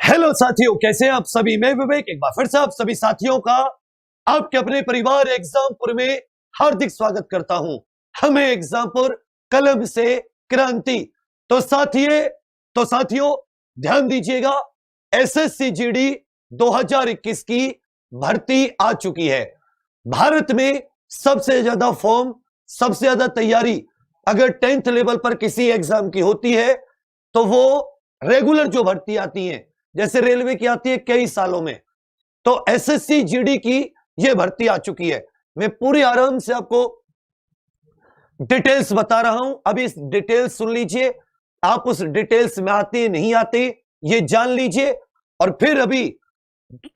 Hello साथियों, कैसे हैं आप सभी। मैं विवेक एक बार फिर से आप सभी साथियों का आपके अपने परिवार एग्जामपुर में हार्दिक स्वागत करता हूं। हमें एग्जामपुर कलम से क्रांति। तो साथियों ध्यान दीजिएगा, एसएससी जीडी 2021 की भर्ती आ चुकी है। भारत में सबसे ज्यादा फॉर्म, सबसे ज्यादा तैयारी अगर 10th लेवल पर किसी एग्जाम की होती है तो वो रेगुलर जो भर्ती आती है, जैसे रेलवे की आती है कई सालों में, तो एसएससी जीडी की यह भर्ती आ चुकी है। मैं पूरी आराम से आपको डिटेल्स बता रहा हूं। अभी इस डिटेल्स सुन लीजिए, आप उस डिटेल्स में आते नहीं आते ये जान लीजिए, और फिर अभी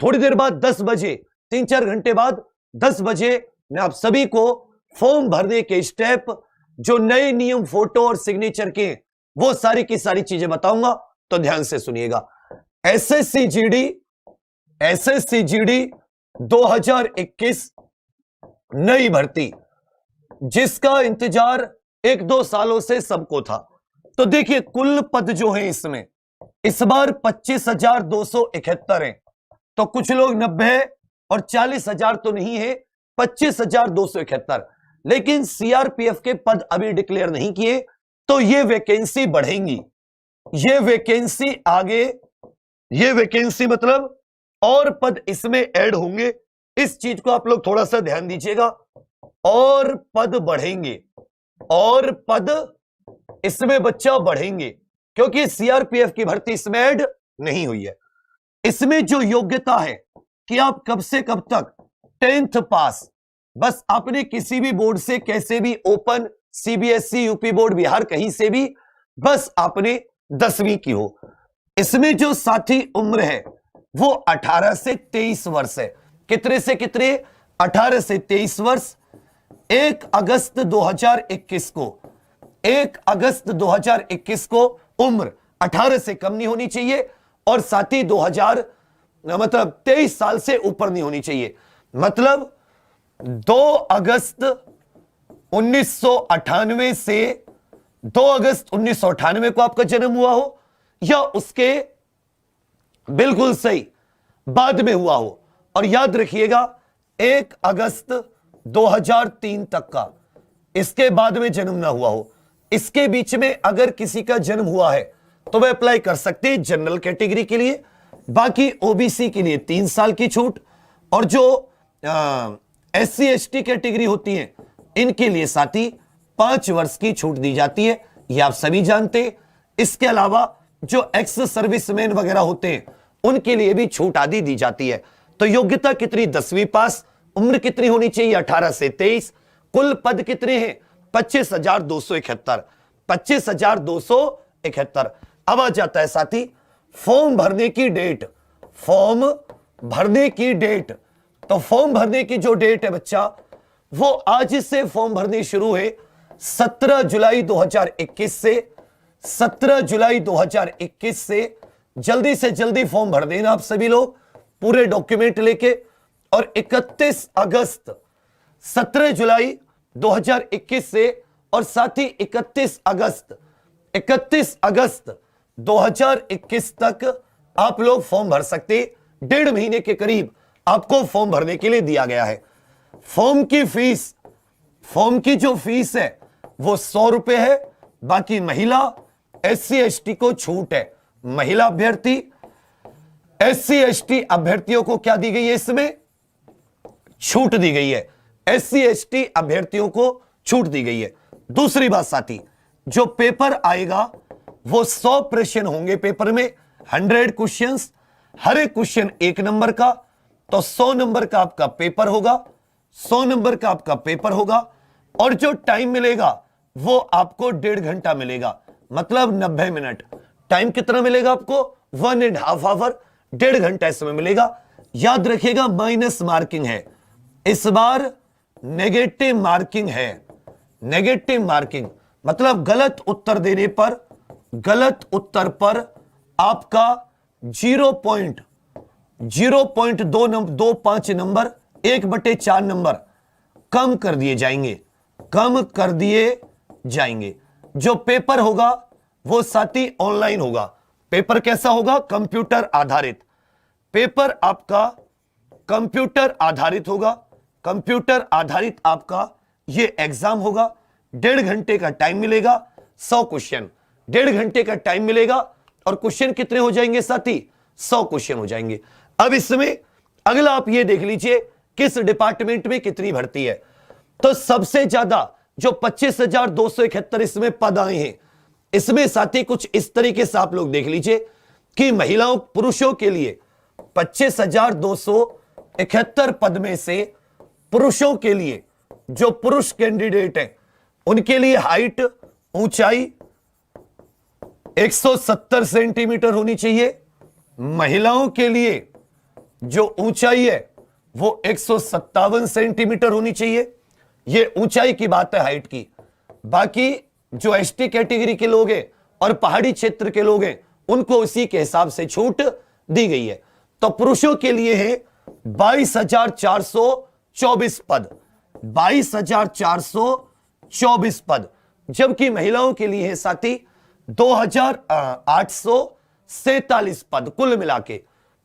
थोड़ी देर बाद 10 बजे, 3-4 घंटे बाद 10 बजे मैं आप सभी को फॉर्म भरने के स्टेप, जो नए नियम, फोटो और सिग्नेचर के, वो सारी की सारी चीजें बताऊंगा। तो ध्यान से सुनिएगा। एसएससी जीडी 2021 नई भर्ती, जिसका इंतजार 1-2 सालों से सबको था। तो देखिए, कुल पद जो है इसमें इस बार 25,271 हैं। तो कुछ लोग 90 और 40,000 तो नहीं है, 25,271। लेकिन सीआरपीएफ के पद अभी डिक्लेयर नहीं किए, तो ये वैकेंसी बढ़ेंगी। ये वैकेंसी आगे, ये वैकेंसी मतलब और पद इसमें ऐड होंगे। इस चीज को आप लोग थोड़ा सा ध्यान दीजिएगा। और पद बढ़ेंगे, और पद इसमें बच्चा बढ़ेंगे, क्योंकि सीआरपीएफ की भर्ती इसमें ऐड नहीं हुई है। इसमें जो योग्यता है कि आप कब से कब तक 10th पास, बस आपने किसी भी बोर्ड से, कैसे भी, open, CBSE, UP board, Bihar, कहीं से भी, बस आपने 10वीं की हो। इसमें जो साथी उम्र है वो 18 से 23 वर्ष है। कितने से कितने? 18 से 23 वर्ष। 1 अगस्त 2021 को, 1 अगस्त 2021 को उम्र 18 से कम नहीं होनी चाहिए, और साथी 23 साल से ऊपर नहीं होनी चाहिए। मतलब 2 अगस्त 1998 से 2 अगस्त 1998 को आपका जन्म हुआ हो, या उसके बिल्कुल सही बाद में हुआ हो। और याद रखिएगा, 1 अगस्त 2003 तक का, इसके बाद में जन्म ना हुआ हो। इसके बीच में अगर किसी का जन्म हुआ है तो वह अप्लाई कर सकते हैं जनरल कैटेगरी के लिए। बाकी ओबीसी के लिए 3 साल की छूट, और जो एससी एसटी कैटेगरी होती है इनके लिए साथी 5 वर्ष की छूट दी जाती है, ये आप सभी जानते हैं। इसके अलावा जो एक्स सर्विसमैन वगैरह होते हैं उनके लिए भी छूट आदि दी जाती है। तो योग्यता कितनी? 10वीं पास। उम्र कितनी होनी चाहिए? 18 से 23। कुल पद कितने हैं? 25,271। 25,271। अब आ जाता है साथी फॉर्म भरने की डेट। फॉर्म भरने की डेट, तो फॉर्म भरने की जो डेट है बच्चा, वो आज से फॉर्म भरने शुरू है 17 जुलाई 2021 से। 17 जुलाई 2021 से जल्दी से जल्दी फॉर्म भर देना आप सभी लोग, पूरे डॉक्यूमेंट लेके। और 31 अगस्त, 17 जुलाई 2021 से, और साथ ही 31 अगस्त 2021 तक आप लोग फॉर्म भर सकते। 1.5 महीने के करीब आपको फॉर्म भरने के लिए दिया गया है। फॉर्म की जो फीस है वो 100 रुपए है। बाकी महिला, एससी एसटी को छूट है। महिला अभ्यर्थी, एससी एसटी अभ्यर्थियों को क्या दी गई है? इसमें छूट दी गई है। एससी एसटी अभ्यर्थियों को छूट दी गई है। दूसरी बात साथी, जो पेपर आएगा वो 100 प्रश्न होंगे पेपर में, 100 क्वेश्चंस, हर एक क्वेश्चन 1 नंबर का। तो 100 नंबर का आपका पेपर होगा, 100 नंबर का आपका पेपर होगा। और जो टाइम मिलेगा वो आपको 1.5 घंटा मिलेगा, मतलब 90 मिनट। टाइम कितना मिलेगा आपको? 1.5 आवर, 1.5 घंटा इसमें मिलेगा। याद रखिएगा, माइनस मार्किंग है इस बार, नेगेटिव मार्किंग है। नेगेटिव मार्किंग मतलब गलत उत्तर देने पर, गलत उत्तर पर आपका 0.25 नंबर, 1/4 नंबर कम कर दिए जाएंगे। जो पेपर होगा वो साथी ऑनलाइन होगा, पेपर कैसा होगा? कंप्यूटर आधारित। पेपर आपका कंप्यूटर आधारित होगा। कंप्यूटर आधारित आपका ये एग्जाम होगा। 1.5 घंटे का टाइम मिलेगा, 100 क्वेश्चन। 1.5 घंटे का टाइम मिलेगा और क्वेश्चन कितने हो जाएंगे साथी? 100 क्वेश्चन हो जाएंगे। अब इसमें अगला आप ये देख लीजिए किस डिपार्टमेंट में कितनी भर्ती है। तो सबसे ज्यादा जो 25,271 इसमें पद आए हैं, इसमें साथी कुछ इस तरीके से आप लोग देख लीजिए कि महिलाओं पुरुषों के लिए 25,271 पद में से पुरुषों के लिए जो पुरुष कैंडिडेट हैं उनके लिए हाइट, ऊंचाई 170 सेंटीमीटर होनी चाहिए। महिलाओं के लिए जो ऊंचाई है वो 157 सेंटीमीटर होनी चाहिए। ये ऊंचाई की बात है, हाइट की। बाकी जो एसटी कैटेगरी के लोग हैं और पहाड़ी क्षेत्र के लोग हैं उनको उसी के हिसाब से छूट दी गई है। तो पुरुषों के लिए है 22,424 पद, 22,424 पद, जबकि महिलाओं के लिए है साथी 2,847 पद। कुल मिला के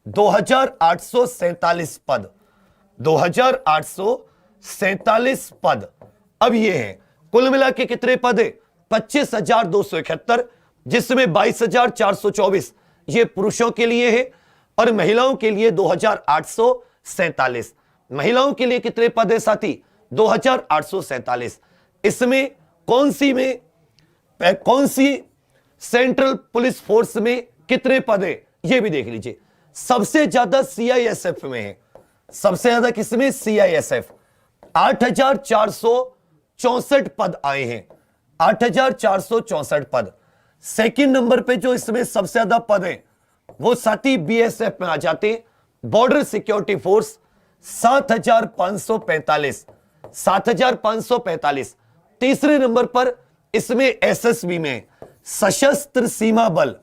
2,847 पद, 2,847 पद। अब ये है कुल मिला के कितने पद है? 25,271, जिसमें 22,424 ये पुरुषों के लिए है और महिलाओं के लिए 2,847। महिलाओं के लिए कितने पद है साथी? 2,847। इसमें कौन सी सेंट्रल पुलिस फोर्स में कितने पद है ये भी देख लीजिए। सबसे ज्यादा सीआईएसएफ में है। सबसे ज्यादा किसमें? सीआईएसएफ। 8,464 पद आए हैं, 8,464 पद। सेकंड नंबर पे जो इसमें सबसे ज्यादा पद है वो साथी बीएसएफ में आ जाते हैं, बॉर्डर सिक्योरिटी फोर्स। 7,545, 7,545। तीसरे नंबर पर इसमें एसएसबी में सशस्त्र सीमा बल,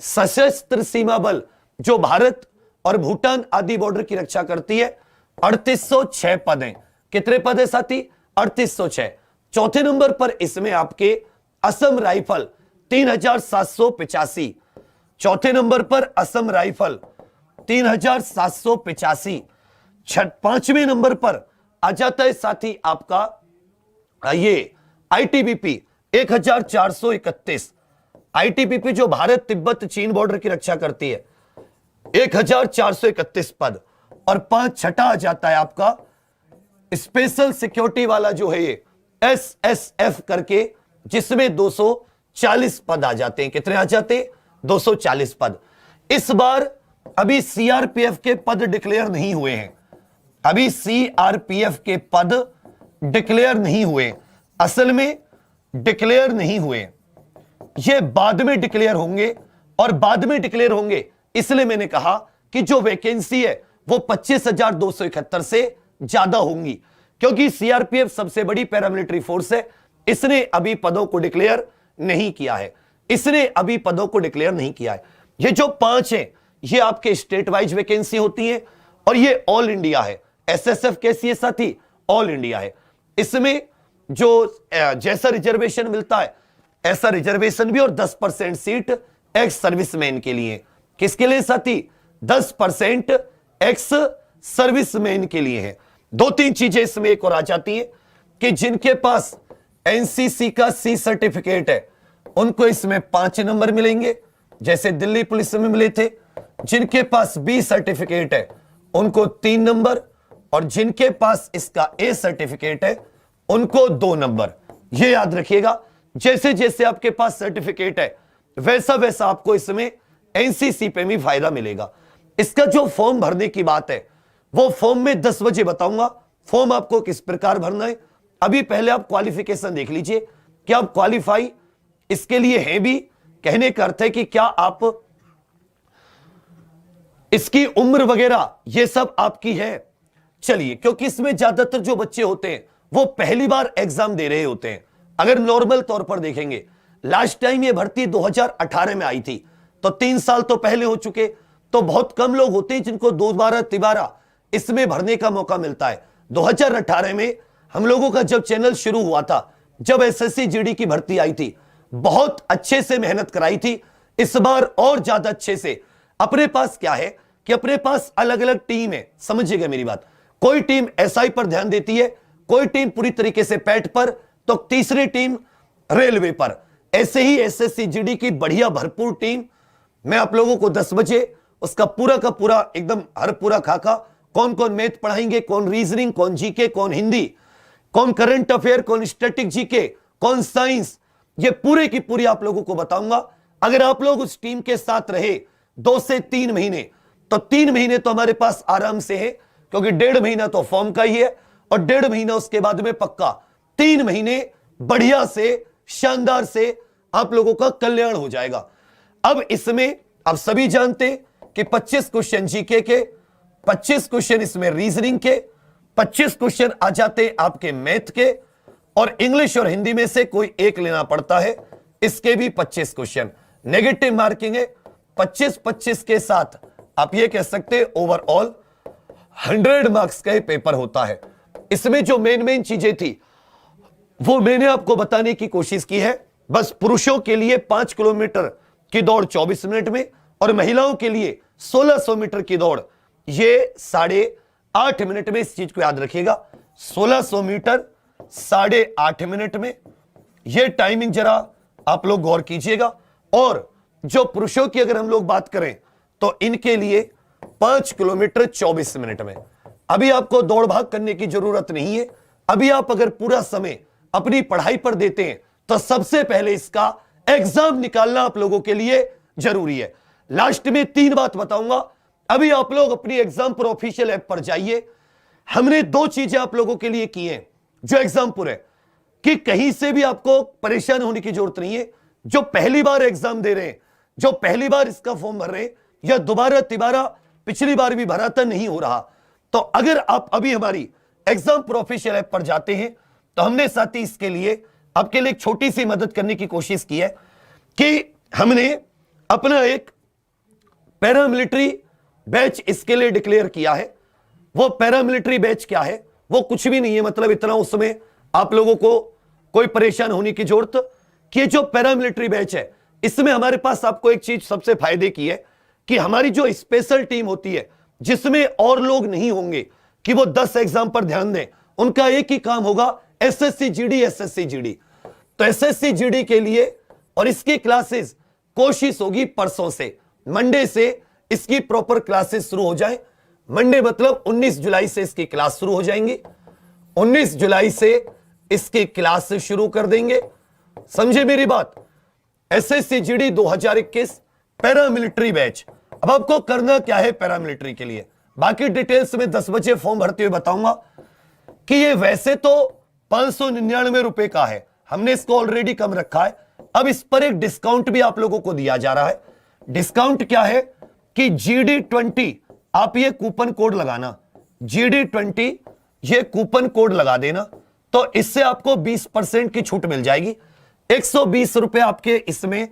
सशस्त्र सीमा बल जो भारत और भूटान आदि बॉर्डर की रक्षा करती है, 3,806 पद हैं। कितने पद है साथी? 3,806। चौथे नंबर पर इसमें आपके असम राइफल 3,785। चौथे नंबर पर असम राइफल 3,785। पांचवें नंबर पर आ जाता है साथी आपका ये आईटीबीपी 1,431। आईटीबीपी जो भारत तिब्बत चीन बॉर्डर की रक्षा करती है, 1,431 पद। और छठा आ जाता है आपका स्पेशल सिक्योरिटी वाला जो है ये एसएसएफ करके, जिसमें 240 पद आ जाते हैं। कितने आ जाते हैं? 240 पद। इस बार अभी सीआरपीएफ के पद डिक्लेयर नहीं हुए हैं। अभी सीआरपीएफ के पद डिक्लेयर नहीं हुए, असल में डिक्लेयर नहीं हुए, ये बाद में डिक्लेयर होंगे। और बाद में डिक्लेयर होंगे इसलिए मैंने कहा कि जो वैकेंसी है वो 25,271 से ज्यादा होंगी, क्योंकि सीआरपीएफ सबसे बड़ी पैरामिलिट्री फोर्स है। इसने अभी पदों को डिक्लेयर नहीं किया है, इसने अभी पदों को डिक्लेयर नहीं किया है। ये जो 5 है ये आपके स्टेट वाइज वैकेंसी होती है और ये ऑल इंडिया है। एसएसएफ कैसी है साथी? ऑल इंडिया है। इसमें जो जैसा रिजर्वेशन मिलता है ऐसा रिजर्वेशन भी, और 10% सीट एक्स सर्विसमैन के लिए। किसके लिए साथी? 10% एक्स सर्विसमैन के लिए है। 2-3 चीजें इसमें एक और आ जाती है कि जिनके पास एनसीसी का सी सर्टिफिकेट है उनको इसमें 5 नंबर मिलेंगे, जैसे दिल्ली पुलिस में मिले थे। जिनके पास बी सर्टिफिकेट है उनको 3 नंबर, और जिनके पास इसका ए सर्टिफिकेट है उनको 2 नंबर। ये याद रखिएगा, जैसे जैसे आपके पास सर्टिफिकेट है वैसा वैसा आपको इसमें एनसीसी पे भी फायदा मिलेगा। इसका जो फॉर्म भरने की बात है वो फॉर्म में 10 बजे बताऊंगा फॉर्म आपको किस प्रकार भरना है। अभी पहले आप क्वालिफिकेशन देख लीजिए कि आप क्वालिफाई इसके लिए हैं भी। कहने का अर्थ है कि क्या आप इसकी उम्र वगैरह ये सब आपकी है। चलिए, क्योंकि इसमें ज्यादातर जो बच्चे होते हैं वो पहली बार एग्जाम दे रहे होते हैं। अगर नॉर्मल तौर पर देखेंगे, लास्ट टाइम ये भर्ती 2018 में आई थी, तो 3 साल तो पहले हो चुके, तो बहुत कम लोग होते हैं जिनको दोबारा तिबारा इसमें भरने का मौका मिलता है। 2018 में हम लोगों का जब चैनल शुरू हुआ था, जब एसएससी जीडी की भर्ती आई थी, बहुत अच्छे से मेहनत कराई थी। इस बार और ज्यादा अच्छे से। अपने पास क्या है कि अपने पास अलग अलग टीम है, समझिएगा मेरी बात। कोई टीम एसआई पर ध्यान देती है, कोई टीम पूरी तरीके से पैट पर, तो तीसरी टीम रेलवे पर। ऐसे ही एसएससी जीडी की बढ़िया भरपूर टीम। मैं आप लोगों को 10 बजे उसका पूरा का पूरा एकदम हर पूरा खाका, कौन कौन मैथ पढ़ाएंगे, कौन रीजनिंग, कौन जीके, कौन हिंदी, कौन करंट अफेयर, कौन स्टैटिक जीके, कौन साइंस, ये पूरे की पूरी आप लोगों को बताऊंगा। अगर आप लोग उस टीम के साथ रहे 2 से 3 महीने, तो 3 महीने तो हमारे पास आराम से है, क्योंकि 1.5 महीना तो फॉर्म का ही है और 1.5 महीना उसके बाद में पक्का। 3 महीने बढ़िया से शानदार से आप लोगों का कल्याण हो जाएगा। अब इसमें आप सभी जानते कि 25 क्वेश्चन जीके के, 25 क्वेश्चन इसमें रीजनिंग के, 25 क्वेश्चन आ जाते आपके मैथ के, और इंग्लिश और हिंदी में से कोई एक लेना पड़ता है, इसके भी 25 क्वेश्चन। नेगेटिव मार्किंग है। 25-25 के साथ आप ये कह सकते ओवरऑल 100 मार्क्स का पेपर होता है। इसमें जो मेन चीजें थी वो मैंने आपको बताने की कोशिश की है। बस पुरुषों के लिए 5 किलोमीटर की दौड़ 24 मिनट में, और महिलाओं के लिए 1600 मीटर की दौड़ ये 8.5 मिनट में। इस चीज को याद रखिएगा, 1600 मीटर 8.5 मिनट में। यह टाइमिंग जरा आप लोग गौर कीजिएगा। और जो पुरुषों की अगर हम लोग बात करें तो इनके लिए 5 किलोमीटर 24 मिनट में। अभी आपको दौड़ भाग करने की जरूरत नहीं है। अभी आप अगर पूरा समय अपनी पढ़ाई पर देते हैं तो सबसे पहले इसका एग्जाम निकालना आप लोगों के लिए जरूरी है। लास्ट में 3 बात बताऊंगा। अभी आप लोग अपनी एग्जामपुर ऑफिशियल ऐप पर जाइए। हमने 2 चीजें आप लोगों के लिए की हैं जो एग्जामपुर है, कि कहीं से भी आपको परेशान होने की जरूरत नहीं है। जो पहली बार एग्जाम दे रहे हैं, जो पहली बार इसका फॉर्म भर रहे हैं, या दोबारा तिबारा पिछली बार भी भरा था नहीं हो रहा, तो अगर आप अभी हमारी एग्जामपुर ऑफिशियल ऐप पर जाते हैं तो हमने साथ ही इसके लिए आपके लिए एक छोटी सी मदद करने की कोशिश की है कि हमने अपना एक पैरामिलिट्री बैच इसके लिए डिक्लेयर किया है। वो पैरामिलिट्री बैच क्या है? वो कुछ भी नहीं है, मतलब इतना उसमें आप लोगों को कोई परेशान होने की जरूरत कि जो पैरामिलिट्री बैच है इसमें हमारे पास आपको एक चीज सबसे फायदे की है कि हमारी जो स्पेशल टीम होती है जिसमें और लोग नहीं होंगे कि वो 10 एग्जाम पर ध्यान दें, उनका एक ही काम होगा एसएससी जीडी, एसएससी जीडी। तो एसएससी जीडी के लिए और इसकी क्लासेस कोशिश होगी परसों से, मंडे से इसकी प्रॉपर क्लासेस शुरू हो जाए। मंडे मतलब 19 जुलाई से इसकी क्लास शुरू हो जाएंगी। 19 जुलाई से इसकी क्लास शुरू कर देंगे, समझे मेरी बात। SSC GD 2021 paramilitary batch. अब आपको करना क्या है पैरामिलिट्री के लिए, बाकी डिटेल्स में 10 बजे फॉर्म भरते हुए बताऊंगा कि ये वैसे तो 599 रुपए का है, हमने इसको ऑलरेडी कम रखा है। अब इस पर एक डिस्काउंट भी आप लोगों को दिया जा रहा है। डिस्काउंट क्या है कि GD20 आप ये कूपन कोड लगाना, GD20 ये कूपन कोड लगा देना, तो इससे आपको 20% की छूट मिल जाएगी। 120 रुपए आपके इसमें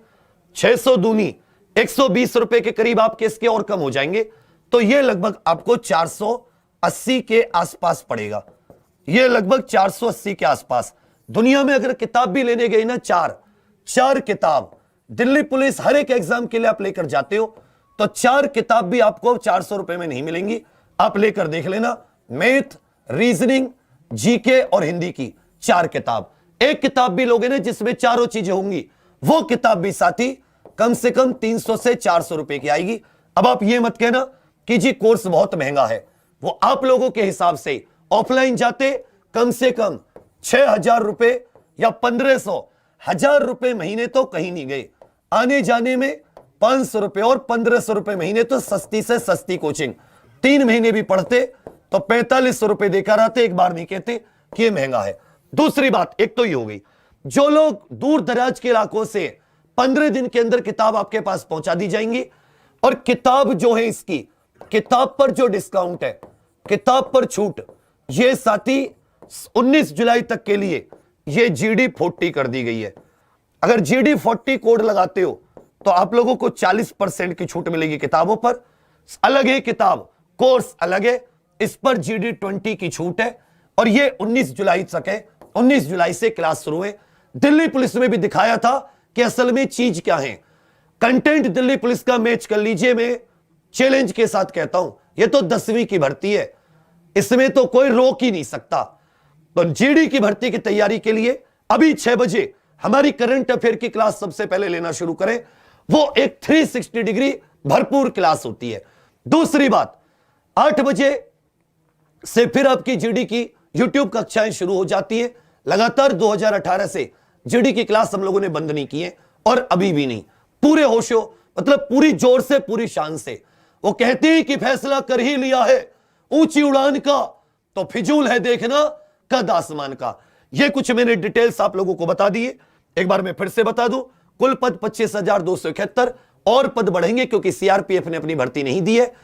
600 दूनी 120 रुपए के करीब आपके इसके और कम हो जाएंगे, तो ये लगभग आपको 480 के आसपास पड़ेगा। ये लगभग 480 के आसपास। दुनिया में अगर किताब भी लेने गए ना, चार किताब दिल्ली पुलिस हर एक एग्जाम के लिए आप लेकर जाते हो, तो 4 किताब भी आपको 400 रुपए में नहीं मिलेंगी। आप लेकर देख लेना, मैथ, रीजनिंग, जीके और हिंदी की 4 किताब। एक किताब भी लोगे ना जिसमें चारों चीजें होंगी, वो किताब भी साथी कम से कम 300 से 400 रुपए की आएगी। अब आप ये मत कहना कि जी कोर्स बहुत महंगा है, वो आप लोगों के हिसाब से ऑफलाइन जाते कम से कम 6,000 रुपए या 1,500 1000 रुपए महीने तो कहीं नहीं गए। आने जाने में 500 रुपए और 1,500 रुपए महीने तो सस्ती से सस्ती कोचिंग। 3 महीने भी पढ़ते तो 4500 रुपए देकर आते, एक बार नहीं कहते कि ये महंगा है। दूसरी बात, एक तो ये हो गई, जो लोग दूर दराज के इलाकों से 15 दिन के अंदर किताब आपके पास पहुंचा दी जाएंगी। और किताब जो है इसकी, किताब पर जो डिस्काउंट है, किताब पर छूट, ये साथी 19 जुलाई तक के लिए ये GD40 कर दी गई है। अगर GD40 कोड लगाते हो तो आप लोगों को 40% की छूट मिलेगी किताबों पर। अलग है किताब, कोर्स अलग है, इस पर GD20 की छूट है। और ये 19 जुलाई तक है, 19 जुलाई से क्लास शुरू है। दिल्ली पुलिस में भी दिखाया था कि असल में चीज क्या है। कंटेंट दिल्ली पुलिस का मैच कर लीजिए। मैं चैलेंज के साथ कहता हूं, यह तो 10वीं की भर्ती है, इसमें तो कोई रोक ही नहीं सकता। तो जीडी की भर्ती की तैयारी के लिए अभी 6 बजे हमारी करंट अफेयर की क्लास सबसे पहले लेना शुरू करें। वो एक 360 डिग्री भरपूर क्लास होती है। दूसरी बात, 8 बजे से फिर आपकी जीडी की यूट्यूब कक्षाएं शुरू हो जाती है। लगातार 2018 से जीडी की क्लास हम लोगों ने बंद नहीं की है और अभी भी नहीं, पूरे होशो मतलब पूरी जोर से पूरी शान से। वो कहते हैं कि फैसला कर ही लिया है ऊंची उड़ान का, तो फिजूल है देखना कद आसमान का। ये कुछ मैंने डिटेल्स आप लोगों को बता दिए, एक बार मैं फिर से बता दूं। कुल पद 25,271 और पद बढ़ेंगे क्योंकि सीआरपीएफ ने अपनी भर्ती नहीं दी है।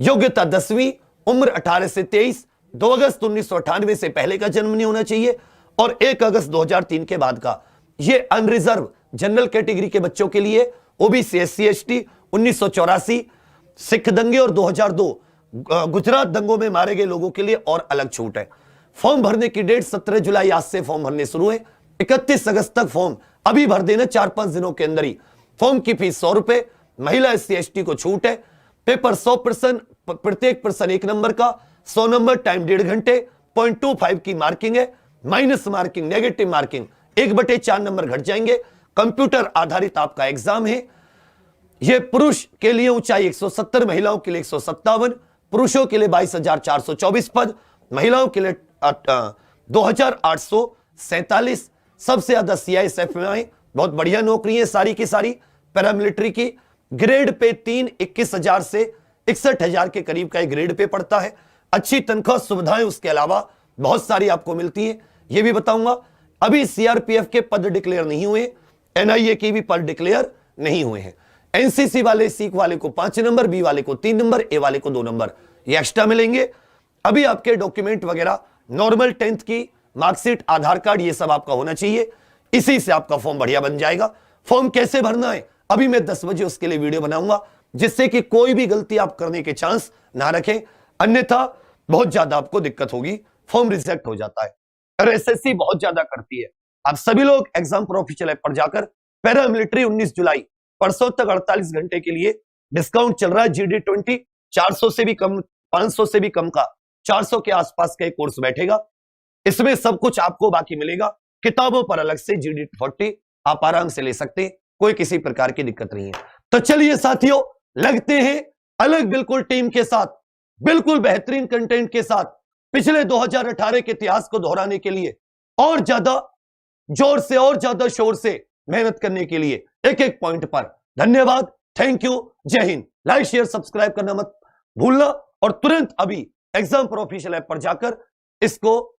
योग्यता 10वीं, उम्र 18 से 23, 2 अगस्त 1998 से पहले का जन्म नहीं होना चाहिए और 1 अगस्त 2003 के बाद का। ये अनरिजर्व जनरल कैटेगरी के बच्चों के लिए, ओबीसी एससी एसटी 1984 सिख दंगे और 2002 गुजरात दंगों में मारे गए लोगों के लिए और अलग छूट है। फॉर्म भरने की डेट 17 जुलाई आज से फॉर्म भरने शुरू है। 31 अगस्त तक फॉर्म अभी भर देना, 4-5 दिनों के अंदर ही। फॉर्म की फीस 100 रुपए, महिला एससी एसटी को छूट है। पेपर 100%, प्रत्येक पर्सन 1 नंबर का, 100 नंबर टाइम 1.5 घंटे, 0.25 की मार्किंग है। Minus marking, negative marking 1/4 number घट जाएंगे। कंप्यूटर आधारित आपका एग्जाम है। यह पुरुष के लिए ऊंचाई 170, महिलाओं के लिए 157, पुरुषों के लिए 22,424 पद, महिलाओं के लिए 2,847। सबसे ज्यादा सीआईएसएफ में आए, बहुत बढ़िया नौकरी है सारी की सारी पैरामिलिट्री की। ग्रेड पे 3, 21,000 से 61,000 के करीब का ग्रेड पे पड़ता है। अच्छी तनख्वाह, सुविधाएं उसके अलावा बहुत सारी आपको मिलती है, ये भी बताऊंगा। अभी सीआरपीएफ के पद डिक्लेयर नहीं हुए, एनआईए के भी पद डिक्लेयर नहीं हुए हैं। एनसीसी वाले, सीख वाले को 5 नंबर, बी वाले को 3 नंबर, ए वाले को 2 नंबर ये एक्स्ट्रा मिलेंगे। अभी आपके डॉक्यूमेंट वगैरह नॉर्मल 10th की मार्कशीट, आधार कार्ड, ये सब आपका होना चाहिए। इसी से आपका फॉर्म बढ़िया बन जाएगा। फॉर्म कैसे भरना है अभी मैं 10 बजे उसके लिए वीडियो बनाऊंगा, जिससे कि कोई भी गलती आप करने के चांस ना रखें, अन्यथा बहुत ज्यादा आपको दिक्कत होगी, फॉर्म रिजेक्ट हो जाता है। और एसएससी बहुत ज्यादा करती है। आप सभी लोग एग्जाम प्रो ऑफिशियल ऐप पर जाकर पैरामिलिट्री 19 जुलाई परसों तक 48 घंटे के लिए डिस्काउंट चल रहा है। GD20 400 से भी कम, 500 से भी कम का, 400 के आसपास का एक कोर्स बैठेगा। इसमें सब कुछ आपको बाकी मिलेगा। किताबों पर अलग से GD40 आप आराम से ले सकते हैं, कोई किसी प्रकार की दिक्कत नहीं है। तो चलिए साथियों, लगते हैं अलग बिल्कुल टीम के साथ, बिल्कुल बेहतरीन कंटेंट के साथ, पिछले 2018 के इतिहास को दोहराने के लिए और ज्यादा जोर से और ज्यादा शोर से मेहनत करने के लिए एक एक पॉइंट पर। धन्यवाद, थैंक यू, जय हिंद। लाइक शेयर सब्सक्राइब करना मत भूलना और तुरंत अभी एग्जाम प्रो ऑफिशियल ऐप पर जाकर इसको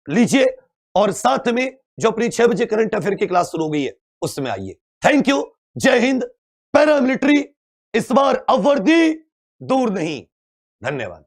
लीजिए और साथ में जो अपनी 6 बजे करंट अफेयर की क्लास शुरू हो गई है उसमें आइए। थैंक यू, जय हिंद। पैरामिलिट्री इस बार अब वर्दी दूर नहीं। धन्यवाद।